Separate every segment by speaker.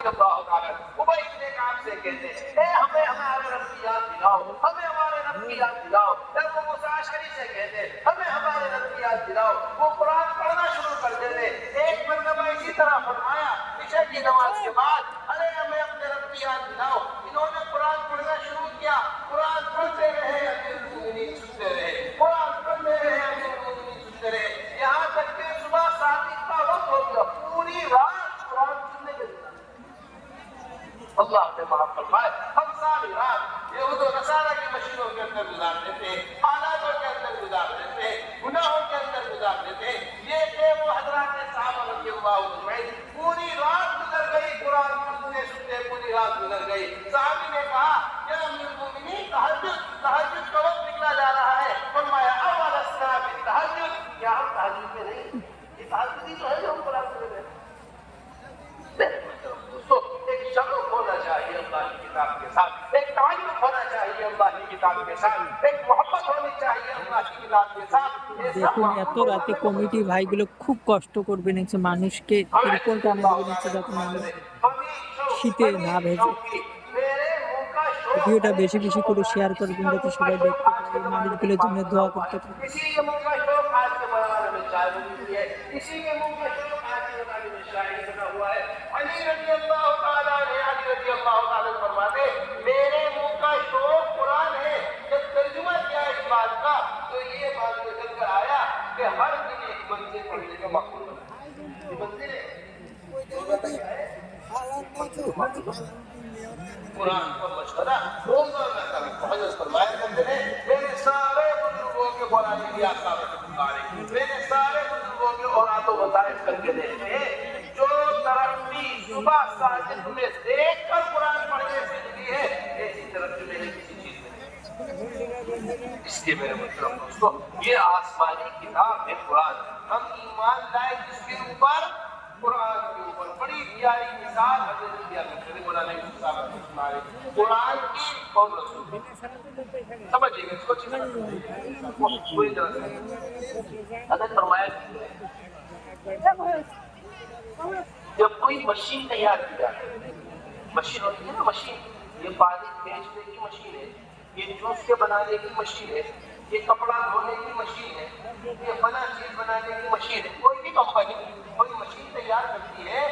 Speaker 1: उबई ने काम से कहते हैं हमें हमारे रब की याद दिलाओ, हमें हमारे रब की याद दिलाओ। वो मूसा अशअरी से कहते हमें हमारे रब की याद दिलाओ। वो कुरान पढ़ना शुरू कर देते। एक मरतबा इसी तरह फरमाया इशा की नमाज के बाद, अरे हमें अपने रब की याद दिलाओ। इन्होंने कुरान पढ़ना शुरू किया, कुरान पढ़ते रहे, अमीरुल मोमिनीन सुनते रहे, कुरान पढ़ते रहे, अमीरुल मोमिनीन सुनते रहे, यहाँ तक कि सुबह सादिक का वक्त हो गया, पूरी रात कुरान सुनने के लिए अल्लाह ने माफ फरमाए। हम सारी रात यहूद और नसारा की मशीनों के अंदर गुजार देते, हालातों के अंदर गुजार देते, गुनाहों के अंदर गुजार देते। ये थे वो हजरात साहबा रज़ियल्लाहु अजमईन। पूरी रात गुजर गई कुरान सुनते सुनते, पूरी रात गुजर गई। सहाबी ने कहा या अमीरुल मोमिनीन तहज्जुद का वक्त निकला जा रहा है। फरमाया अवलस्ना बित्तहज्जुद, क्या हम तहज्जुद में नहीं? ये तहज्जुद ही तो है जो हम कुरान सुन रहे हैं। दोस्तों एक शौक होना चाहिए अल्लाह की किताब के साथ, एक ताल्लुक होना चाहिए अल्लाह की किताब के साथ, एक मोहब्बत होनी चाहिए अल्लाह की किताब के साथ।
Speaker 2: দেখুন এত রাতে কমিটি ভাইগুলো খুব কষ্ট করবে নিচ্ছে, মানুষকে এরকম টানা দেবে নিচ্ছে যাতে মানুষ শীতে না ভেজে। ভিডিওটা বেশি বেশি করে শেয়ার করবেন যাতে সবাই দেখতে পারে, এই মানুষগুলোর জন্য দোয়া করতে পারে।
Speaker 1: मेरे मुंह का शौक कुरान है। जब तर्जुमा किया इस बात का तो ये बात निकल कर आया कि हर दिन एक मंजिल पढ़ने का मकबूल बना। ये मंजिल है कुरान का मशवरा रोजाना करें। हजरत फरमाया करते हैं मेरे सारे बुजुर्गों के कुरान की आसार मेरे सारे बुजुर्गों के औरातों वज़ाइफ करके देखते हैं। जो तरक्की सुबह साजिद में देख कर कुरान पढ़ने से मिली है, ऐसी तरक्की मेरे किसी चीज में नहीं। इसलिए मेरे मुहतरम दोस्तों, ये आसमानी किताब है कुरान। हम ईमान लाए जिसके ऊपर, कुरान के ऊपर। बड़ी प्यारी मिसाल हजरत दिया करते मौलाना यूसुफ साहब कुरान की और रसूल की। समझिएगा इसको अच्छी तरह पूरी तरह से। हजरत फरमाया जब कोई मशीन तैयार की जाती है, मशीन होती है ना, मशीन, ये पानी बेचने की मशीन है, ये जूस के बनाने की मशीन है, ये कपड़ा धोने की मशीन है, ये फला चीज बनाने की मशीन है। कोई भी कंपनी कोई मशीन तैयार करती है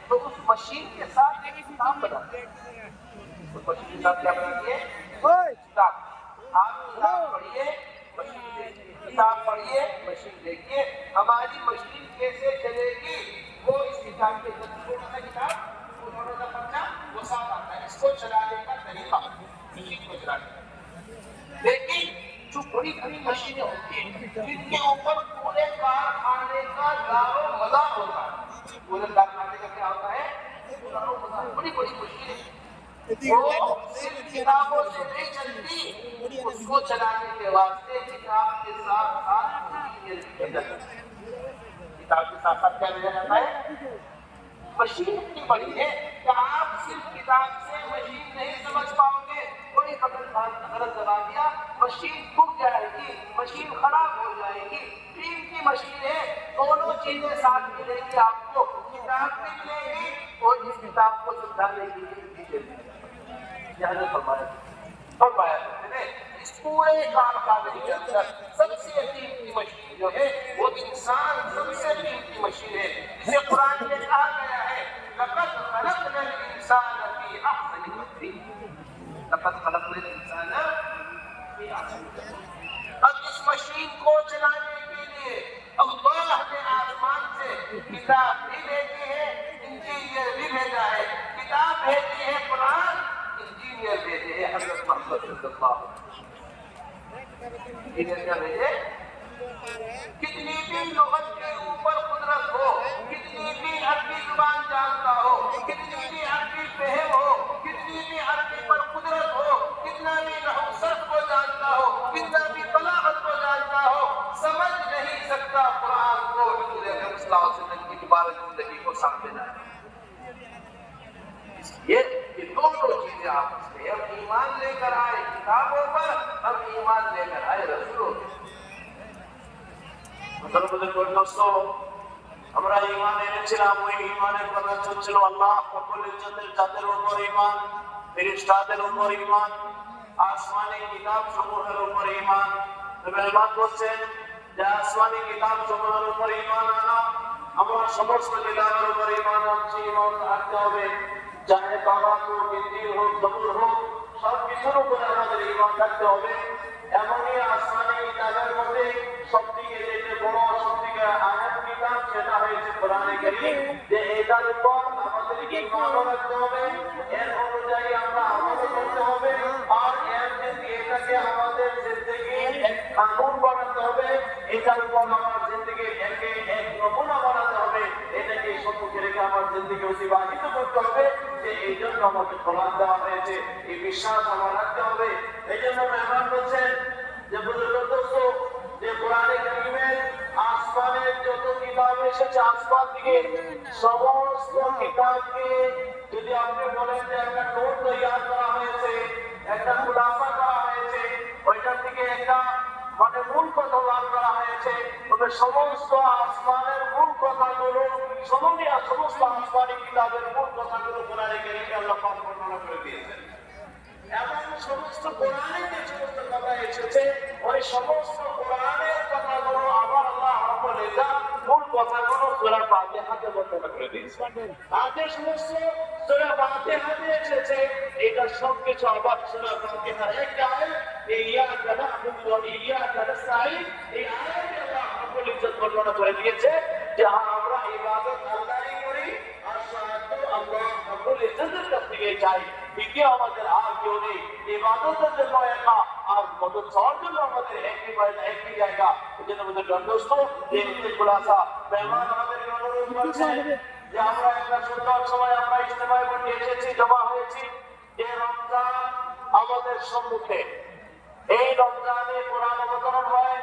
Speaker 1: तो उस मशीन के साथ एक किताब बनाती है। उस मशीन के साथ क्या बनाती है? किताब। आप किताब पढ़िए, मशीन देखिए, किताब पढ़िए, मशीन देखिए। हमारी मशीन कैसे चलेगी वो इस किताब के अंदर, छोटा सा किताब, वो छोटा सा पर्चा, वो साफ आता है। इसको चलाने का तरीका, मशीन को चलाने का। लेकिन जो बड़ी बड़ी मशीनें होती हैं जिनके ऊपर पूरे कारखाने का दारो मदार होता है, पूरे कारखाने का क्या होता है? दारो मदार। बड़ी बड़ी मशीनें वो सिर्फ किताबों से नहीं चलती, उसको चलाने के वास्ते किताब के साथ साथ किताब के साथ साथ क्या लिया जाता है? मशीन इतनी बड़ी है कि आप सिर्फ किताब से मशीन नहीं समझ पाओगे। कोई गलत दबा दिया, मशीन टूट जाएगी, मशीन खराब हो जाएगी। तीन की मशीन है, दोनों चीजें साथ मिलेगी आपको, किताब भी मिलेगी और इस किताब को समझाने के लिए चीजें मिलेगी। इस पूरे कारखाने के अंदर सबसे कीमती मशीन जो है वो इंसान सबसे कीमती मशीन है, जिसे कुरान में कहा गया है लक़द ख़लक़नल इंसान फी अहसनि तक़वीम। लक़द ख़लक़नल इंसान फी अहसनि तक़वीम। अब इस मशीन को चलाने के लिए अल्लाह ने आसमान से किताब भी भेजी है, इंजीनियर भी भेजा है। किताब भेजी है कुरान, इंजीनियर भेजे हैं हज़रत मोहम्मद सल्लल्लाहु अलैहि वसल्लम। इंजीनियर क्या भेजे? कितनी भी लुग़त के ऊपर कुदरत हो, कितनी भी अरबी जुबान जानता हो, कितनी भी अरबी फहम हो, कितनी भी अरबी पर कुदरत हो, कितना भी नहू सर्फ को जानता हो, कितना भी बलागत को जानता हो, समझ नहीं सकता कुरान को हुज़ूर अकरम सल्लल्लाहु अलैहि वसल्लम की मुबारक ज़िंदगी को सामने लाए। ये दोनों चीजें आपस में, हम ईमान लेकर आए किताबों पर, हम ईमान लेकर आए रसूलों पर। दोस्तों, আমরা ঈমান এনেছিলাম, ওই ঈমানের কথা চলছিল আল্লাহ রব্বুল ইজ্জতের জাতের উপর ঈমান, ফেরেশতাদের উপর ঈমান, আসমানি কিতাব সমূহের উপর ঈমান। তবে ঈমান করছেন যে আসমানি কিতাব সমূহের উপর ঈমান আনা, আমরা সমস্ত কিতাবের উপর ঈমান আনছি, ঈমান রাখতে হবে। চাহে তাওরাত হোক, ইনজিল হোক, জবুর হোক, সব কিছুর উপরে আমাদের ঈমান রাখতে হবে। এমনই আসমানি কিতাবের মধ্যে সবথেকে যেটা বড়, সবথেকে আহম কিতাব সেটা হয়েছে কোরআনে কারীম। যে এটার উপর আমাদেরকে ঈমান রাখতে হবে, এর অনুযায়ী আমরা আমল করতে হবে, আর এটাকে আমাদের জিন্দেগির এক কানুন বানাতে হবে। এটার উপর আমার জিন্দেগির একে এক নমুনা বানাতে হবে। এটাকে সম্মুখে রেখে আমার জিন্দেগি অতিবাহিত করতে হবে। যে এই জন্য আমাকে কোরআন দেওয়া হয়েছে, এই বিশ্বাস আমার রাখতে হবে। এই জন্য মেহমান বলছেন যে বুজুর্গ যে কোরআনে কারীমের আসমানের যত কিতাব এসেছে আসমান থেকে, সমস্ত কিতাবকে যদি আপনি বলেন যে একটা নোট তৈরি করা হয়েছে, একটা খুলাসা করা হয়েছে, ওইটা থেকে একটা মানে মূল কথা বার করা হয়েছে, তবে সমস্ত আসমানের মূল কথাগুলো সমস্ত আসমানি কিতাবের মূল কথাগুলো কোরআনে কারীমে আল্লাহ পাক বর্ণনা করে দিয়েছেন। এবং সমস্ত কোরআনে যে সমস্ত কথা এসেছে, ওই সমস্ত কোরআনের কথাগুলো আবার আল্লাহ রাব্বুল ইজ্জত মূল কথাগুলো সূরা ফাতিহাতে বর্ণনা করে দিয়েছেন। আর যে সমস্ত সূরা ফাতিহাতে এসেছে, এটা সবকিছু আবার সূরা ফাতিহার একটা আয়াত, ইয়াকা না'বুদু ওয়া ইয়াকা নাস্তাঈন, এই আয়াতে আল্লাহ রাব্বুল ইজ্জত বর্ণনা করে দিয়েছে যে আমরা ইবাদত আল্লাহরই করি, আর সাহায্য আল্লাহ রাব্বুল ইজ্জতের কাছ থেকে চাই। দ্বিতীয় আমাদের আর কেউ নেই। ইবাদতের জন্য একা, আর মদদ চাওয়ার জন্য আমাদের একই জায়গা। এই জন্য আমাদের দণ্ডস্থ যে খুলাসা মেহমান আমাদেরকে অনুরোধ করছে যে আমরা একটা সুন্দর সময় আমরা ইজতেমায় বসে এসেছি, জমা হয়েছি। যে রমজান আমাদের সম্মুখে, এই রমজানে কোরআন অবতরণ হয়,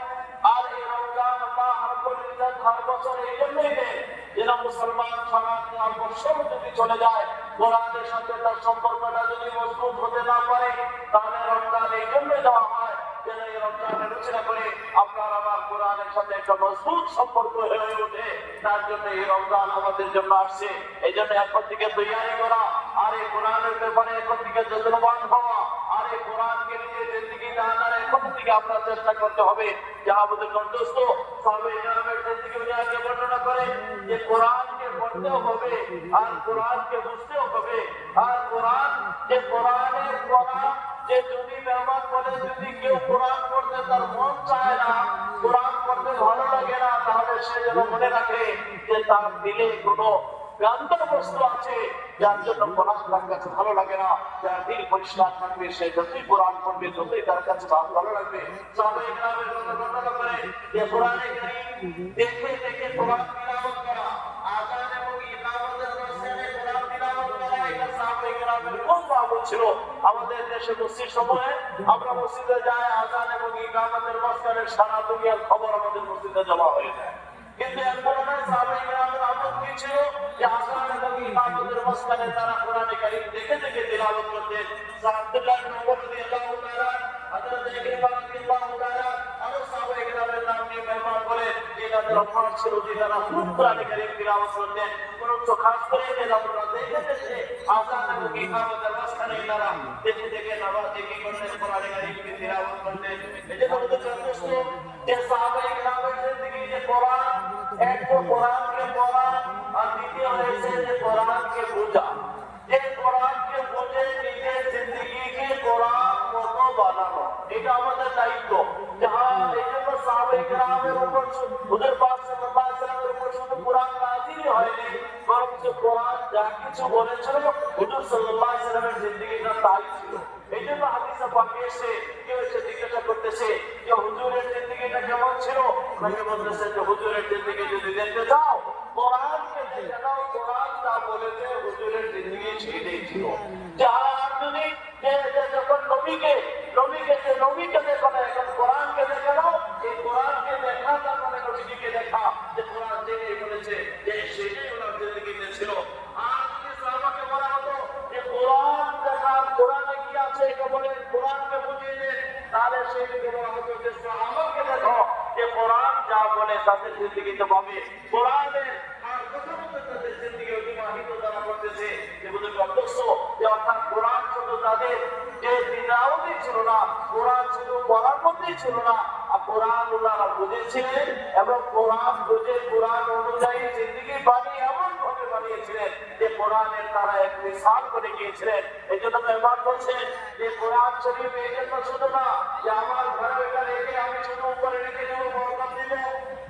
Speaker 1: আর এই রমজান আল্লাহ রাব্বুল ইজ্জত হর বছর এই জন্যই দেন যেন মুসলমান সারা বছর যদি চলে যায়, কোরআনের সাথে তার সম্পর্কটা যদি মজবুত হতে না পারে, তাহলে রমজান এই জন্যই দেওয়া হয় যেন এই রমজানের রচনা করে আপনার আমার কোরআনের সাথে একটা মজবুত সম্পর্ক হয়ে ওঠে। তার জন্য এই রমজান আমাদের জন্য আসছে। এই জন্য এখন থেকে তৈরি করা, আর এই কোরআনের ব্যাপারে এখন থেকে যত্নবান হওয়া, আর এই কোরআনকে নিজের জিন্দেগিতে আনার এখন থেকে আমরা চেষ্টা করতে হবে। যা আমাদের কণ্ঠস্থ সাহাবায়ে কেরামের জিন্দেগি উনি বর্ণনা করেন যে কোরআনকে পড়তেও হবে, আর কোরআনকে বুঝতেও হবে, আর কোরআন যে কোরআনের পড়া, যে যদি মেহমান বলে যদি কেউ কোরআন পড়তে তার মন চায় না, কোরআন পড়তে ভালো লাগে না, তাহলে সে যেন মনে রাখে যে তার দিলে কোনো গান্তর বস্তু আছে যার জন্য কোরআন তার কাছে ভালো লাগে না। যার দিল পরিষ্কার থাকবে সে যতই কোরআন পড়বে ততই তার কাছে ভালো লাগবে। সাহাবায়ে কেরামের কথা বর্ণনা করে যে কোরআনে কারীম দেখে দেখে কোরআন তিলাওয়াত করা, আযান এবং ইকামতের মাঝখানে কোরআন তিলাওয়াত করা, এটা সাহাবায়ে কেরামের খুব মামুল ছিল। আমাদের দেশে মসজিদ সমূহে আমরা মসজিদে যাই, আযান এবং ইকামতের মাঝখানে সারা দুনিয়ার খবর আমাদের মসজিদে জমা হয়ে যায়। কিন্তু এরপরে সাহাবায়ে কেরামের আমল কি ছিল যে আযান এবং ইকামতের মাঝখানে তারা কোরআনে কারীম দেখে দেখে তিলাওয়াত করতেন। আব্দুল্লাহ ইবনে ওমর রাদিয়াল্লাহু তাআলা, হযরত ইকরিমা রাদিয়াল্লাহু তাআলা আরো সাহাবায়ে কেরামের নাম নিয়ে মেহমান বলে যে তাদের অভ্যাস ছিল যে তারা খুব কোরআনে কারীম তিলাওয়াত করতেন। পরন্তু খাস করে যে আমরা দেখে দেখে আযান এবং ইকামতের মাঝখানে তারা দেখে দেখে নামাজ দেখে করতেন, কোরআনে কারীম তিলাওয়াত করতেন। এটা আমাদের যথেষ্ট যে সাহাবায়ে কেরামের জিন্দেগি যে কোরআন, এক তো কোরআনকে পড়া, আর দ্বিতীয় হয়েছে যে কোরআনকে বোঝা। যে কোরআনকে বুঝে নিজের জিন্দেগিকে কোরআন মতো বানানো, এটা আমাদের দায়িত্ব। এই জন্য সাহাবায়ে কেরামের উপর হুজুর পাক সাল্লাল্লাহু আলাইহি ওয়াসাল্লামের উপর শুধু কোরআন নাযিলই হয়নি, বরং কোরআন যা কিছু বলেছিল হুজুর সাল্লাল্লাহু আলাইহি ওয়াসাল্লামের জিন্দেগিটা তাই ছিল। এই জন্য হাদিসে পাকে এসে কেউ এসে জিজ্ঞাসা করতেছে যে হুজুরের জিন্দেগিটা কেমন ছিল, তাকে বলতেছে যে হুজুরের জিন্দেগি যদি দেখতে চাও কোরআনকে দেখে নাও, কোরআন যা বলেছে হুজুরের জিন্দেগি সেটাই ছিল। যার যদি যখন নবীকে দেখো না, এখন কোরআনকে দেখে নাও। এই কোরআনকে দেখা তার মানে নবীকে দেখা, যে কোরআন যেটাই বলেছে যে সেটাই ওনার জিন্দেগিতে ছিল। আর যদি সাহাবাকে বলা হতো যে কোরআন দেখা, কোরআনে কি আছে এটা বলে কোরআনকে বুঝিয়ে দেন, তাহলে সেইটাকে বলা হতো যে সাহাবাকে দেখো যে কোরআন যা বলে তাদের জিন্দেগিতে পাবে। কোরআনের আর কথা মতো তাদের জিন্দেগি অতিবাহিত তারা করতেছে। যে অর্থাৎ কোরআন শুধু তাদের যে তিলাওয়াতই ছিল না, কোরআন শুধু পড়ার মধ্যেই ছিল না, আর কোরআন ওনারা বুঝেছিলেন এবং কোরআন বুঝে কোরআন অনুযায়ী জিন্দেগি বানিয়ে এমন ভাবে বানিয়েছিলেন যে কোরআনের তারা এক মিসাল করে গিয়েছিলেন। এই জন্য মেহমান বলছেন যে কোরআন শরীফ এই জন্য শুধু না যে আমার ঘরে ওইটা রেখে আমি শুধু উপরে রেখে দেবো, বরকত দিব,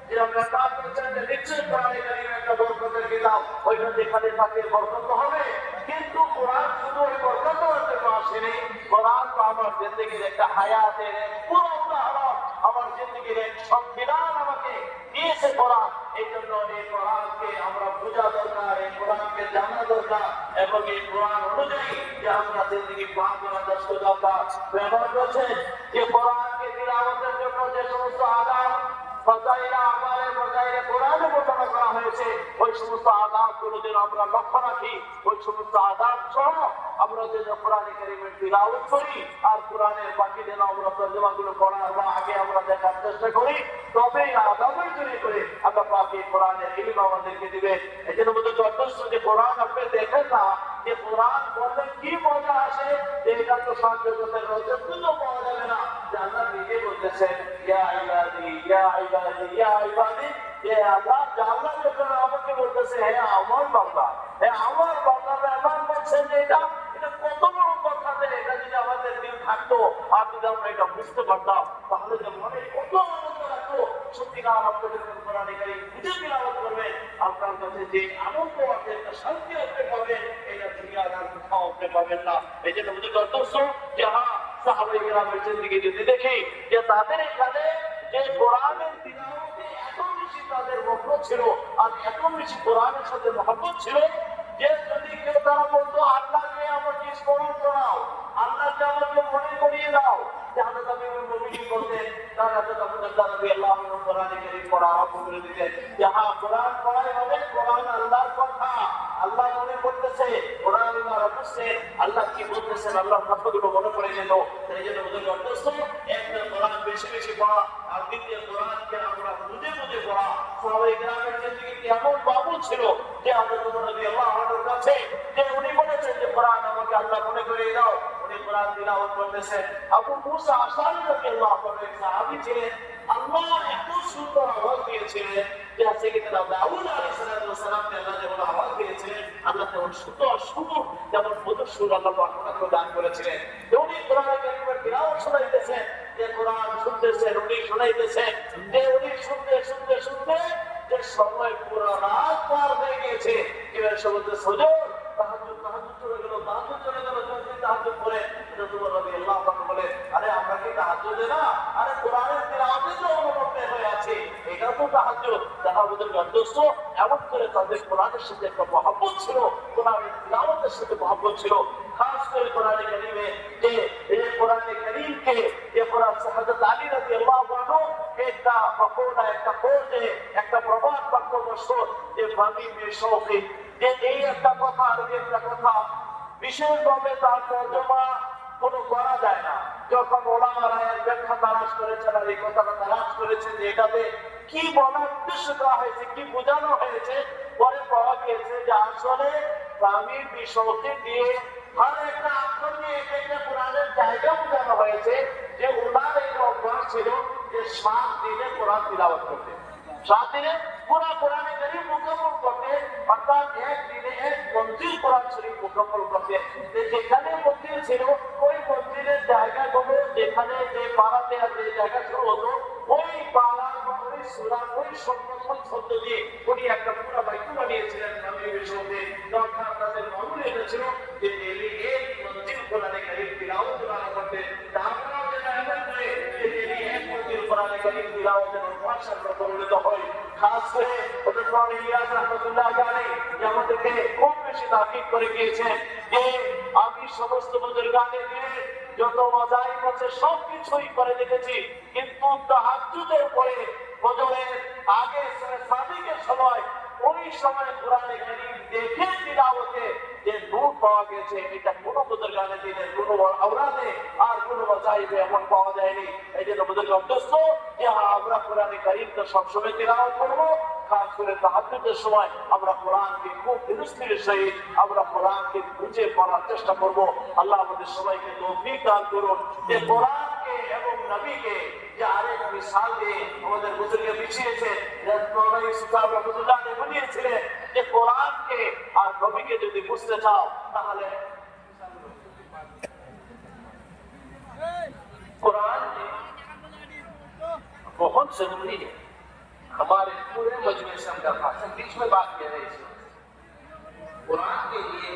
Speaker 1: যে মেহমান বলছেন যে নিশ্চয়ই কোরআনে কারিম একটা বরকতের কিতাব, ওইটা যেখানে থাকে বরকত হবে। কিন্তু কোরআন শুধু ওই বরকত জন্য আসেনি, কোরআন তো আমার জিন্দগির একটা হায়াতের এক পুরো উদাহরণ, আমার জিন্দগির এক সংবিধান আমাকে দিয়েছে কোরআন। এই জন্য এই কোরআনকে আমরা বোঝা দরকার, এই কোরআনকে জানা দরকার এবং এই কোরআন অনুযায়ী যে আমরা জিন্দগি পার করার দরকার। ব্যবহার করছেন যে কোরআনকে তিলাওয়াতের জন্য যে সমস্ত আদাব ফজাইলা আমালে ফজাইলে কোরআনে বর্ণনা করা হয়েছে, ওই সমস্ত আদাবগুলো যেন আমরা লক্ষ্য রাখি, ওই সমস্ত আদাব সহ আমরা যেন কোরআনে কারিমের তিলাওয়াত করি আর কোরআনের বাকি যেন আমরা তর্জমাগুলো পড়ার বা আগে আমরা দেখার চেষ্টা করি, তবে আদাবের তৈরি করে আমরা বাকি কোরআনের ইলম আমাদেরকে দিবে। এই জন্য বলতে যথেষ্ট যে কোরআন আপনি দেখেন না যে কোরআন পড়লে কি মজা আসে, এটা তো সাহায্য করতে রোজগুলো পাওয়া যাবে না। যে আল্লাহ নিজে বলতেছেন ইয়া ইবাদি ইয়া ইবাদি ইয়া ইবাদি, যে আল্লাহ আল্লাহ যখন আমাকে বলতেছে হে আমার বান্দা, হে আমার বান্দারা এমন বলছেন যে এটা কত বড় কথা, যে এটা যদি আমাদের দিল থাকতো আর যদি আমরা এটা বুঝতে পারতাম তাহলে যে মনে কত আনন্দ লাগতো। সত্যিকার আপনাদের কোরআনে কারিম বুঝে তিলাওয়াত করবেন, আপনার কাছে যে আনন্দ আছে, একটা শান্তি আপনি পাবেন, এটা দুনিয়ার আর কোথাও আপনি পাবেন না। এই জন্য বুঝে করতেছ যে হ্যাঁ সাহাবায়ে কেরামের জিন্দেগি যদি দেখি যে তাদের এখানে যে কোরআনের তিলাওয়াতে এত বেশি তাদের মগ্ন ছিল আর এত বেশি কোরআনের সাথে মহব্বত ছিল যে যদি কেউ তারা বলতো আল্লাহকে আমাকে স্মরণ করাও, আল্লাহকে আমাকে মনে করিয়ে দাও, যাহলে আমি ওই মুমিন করতেন, তারা তো তখন নবী আল্লাহ কোরআনে কারীম পড়া আরম্ভ করে দিতেন। যাহা কোরআন পড়াই হবে, কোরআন আল্লাহর কথা, আল্লাহ মনে করতেছে, কোরআন আল্লাহ রাখছে, আল্লাহ কি বলতেছেন আল্লাহর কথাগুলো মনে পড়ে যেত। সেই জন্য ওদের অর্থ একটা কোরআন বেশি বেশি পড়া আর দ্বিতীয় কোরআনকে আমরা বুঝে বুঝে পড়া। সাহাবায়ে কেরামের জিন্দেগিতে এমন বাবু ছিল যে আমরা তো নবী আল্লাহ আমাদের কাছে যে উনি বলেছেন যে কোরআন আমাকে আল্লাহ মনে করিয়ে দাও, উনি কোরআন তিলাওয়াত করতেছেন। আবু মুসা আশআরী রাদিয়াল্লাহু আনহু এক সাহাবী ছিলেন, আল্লাহ এত সুন্দর আওয়াজ দিয়েছিলেন যে আজকে কিন্তু দাউদ আলাইহিস সালামকে আল্লাহ যেমন আওয়াজ দিয়েছিলেন, আল্লাহ তেমন সুন্দর সুর, যেমন মধুর সুর আল্লাহ পাক দান করেছিলেন। উনি কোরআন কারীমের তিলাওয়াত শোনাইতেছেন, যে কোরআন শুনতেছেন, উনি শোনাইতেছেন, যে উনি শুনতে শুনতে শুনতে যে সময় পুরো রাত পার হয়ে গিয়েছে। এবার সমুদ্র সজোর তাহাজ্জুদ চলে গেল, তাহাজ্জুদ চলে গেল, তাহাজ্জুদ পড়ে রাসূলুল্লাহ রাদিয়াল্লাহু আনহু বলে আরে আমরা কি তাহাজ্জুদে না, আরে কোরআনের তিলাওয়াতে তো অনুমগ্ন হয়ে আছে, এটা তো তাহাজ্জুদ। তাহাজ্জুদের গন্তব্য এমন করে তাদের কোরআনের সাথে একটা মহব্বত ছিল, কোরআনের তিলাওয়াতের সাথে মহব্বত ছিল। খাস করে কোরআনে কারীমে যে এই কোরআনে কারীমকে যে কোরআন হযরত আলী রাদিয়াল্লাহু আনহু একটা ফকরা একটা কোরআনে একটা প্রবাদ বাক্য মশহুর যে ভাবি মে শৌকে, যে এই একটা কথা আর একটা কথা বিশেষভাবে তার তরজমা কোনো করা যায় না। যখন ওলামারা এর ব্যাখ্যা তালাশ করেছেন আর এই কথাটা তালাশ করেছেন যে এটাতে কি বলার উদ্দেশ্য করা হয়েছে, কি বোঝানো হয়েছে, পরে পাওয়া গিয়েছে যে আসলে স্বামীর বিষয়কে দিয়ে আর একটা আক্ষর নিয়ে একটা কোরআনের জায়গা বোঝানো হয়েছে যে ওনার এই অভ্যাস ছিল যে 7 দিনে কোরআন তিলাওয়াত করতে, 7 দিনে পুরো কোরআনে কারীম মুকম্মল করতে, অর্থাৎ এক দিনে এক মঞ্জিল কোরআন শরীফ মুকম্মল করতে। যেখানে মঞ্জিল ছিল ওই মঞ্জিলের জায়গাগুলো যেখানে যে পাড়াতে আর যে জায়গা শুরু হতো ওই পাড়া ওই সূরা ওই শব্দ দিয়ে উনি একটা পুরো বাক্য বানিয়েছিলেন। নবী বিশ্বতে দরকার তাদের মামুল এটা ছিল যে ডেইলি এক মঞ্জিল কোরআনে কারীম তিলাওয়াত করতে, তারপরে যেটা এমন করে যে ডেইলি এক মঞ্জিল কোরআনে কারীম তিলাওয়াতের অভ্যাস পরিণত হয়। খাস করে হযরত মাওলানা ইলিয়াস রাহমাতুল্লাহ আলাইহি যে আমাদেরকে খুব বেশি তাকিদ করে গিয়েছেন যে আমি সমস্ত বুজুর্গানে দিয়ে যত মাযাহিব আছে সবকিছুই করে দেখেছি, কিন্তু তাহাজ্জুদের পরে ফজরের আগে সাদিকের সময় ওই সময় কোরআনে কারীম দেখে তিলাওয়াতে যে নূর পাওয়া গেছে এটা কোনো বুজুর্গানে দিনের কোনো আওরাদে আর কোনো মাযাহিবে এমন পাওয়া যায়নি। এই জন্য বুজুর্গ অভ্যস্ত যে আমরা কোরআনে কারীম তো সবসময় তিলাওয়াত করবো, খাস করে তাহাজ্জুদের সময় আমরা কোরআনকে খুব ধীরস্থিরের সহিত আমরা কোরআনকে বুঝে পড়ার চেষ্টা করব। আল্লাহ আমাদের সবাইকে তৌফিক দান করুন যে কোরআনকে এবং নবীকে যে আরেক মিসাল দিয়ে আমাদের বুজুর্গে বিছিয়েছেন, মৌলানা ইউসুফ সাহেব রহমাতুল্লাহ আলাইহি বুঝিয়েছিলেন যে কোরআনকে আর নবীকে যদি বুঝতে চাও তাহলে कुरान बहुत जरूरी है हमारे पूरे मजमे से हम कर पाते हैं। बीच में बात कह रहे हैं कुरान के लिए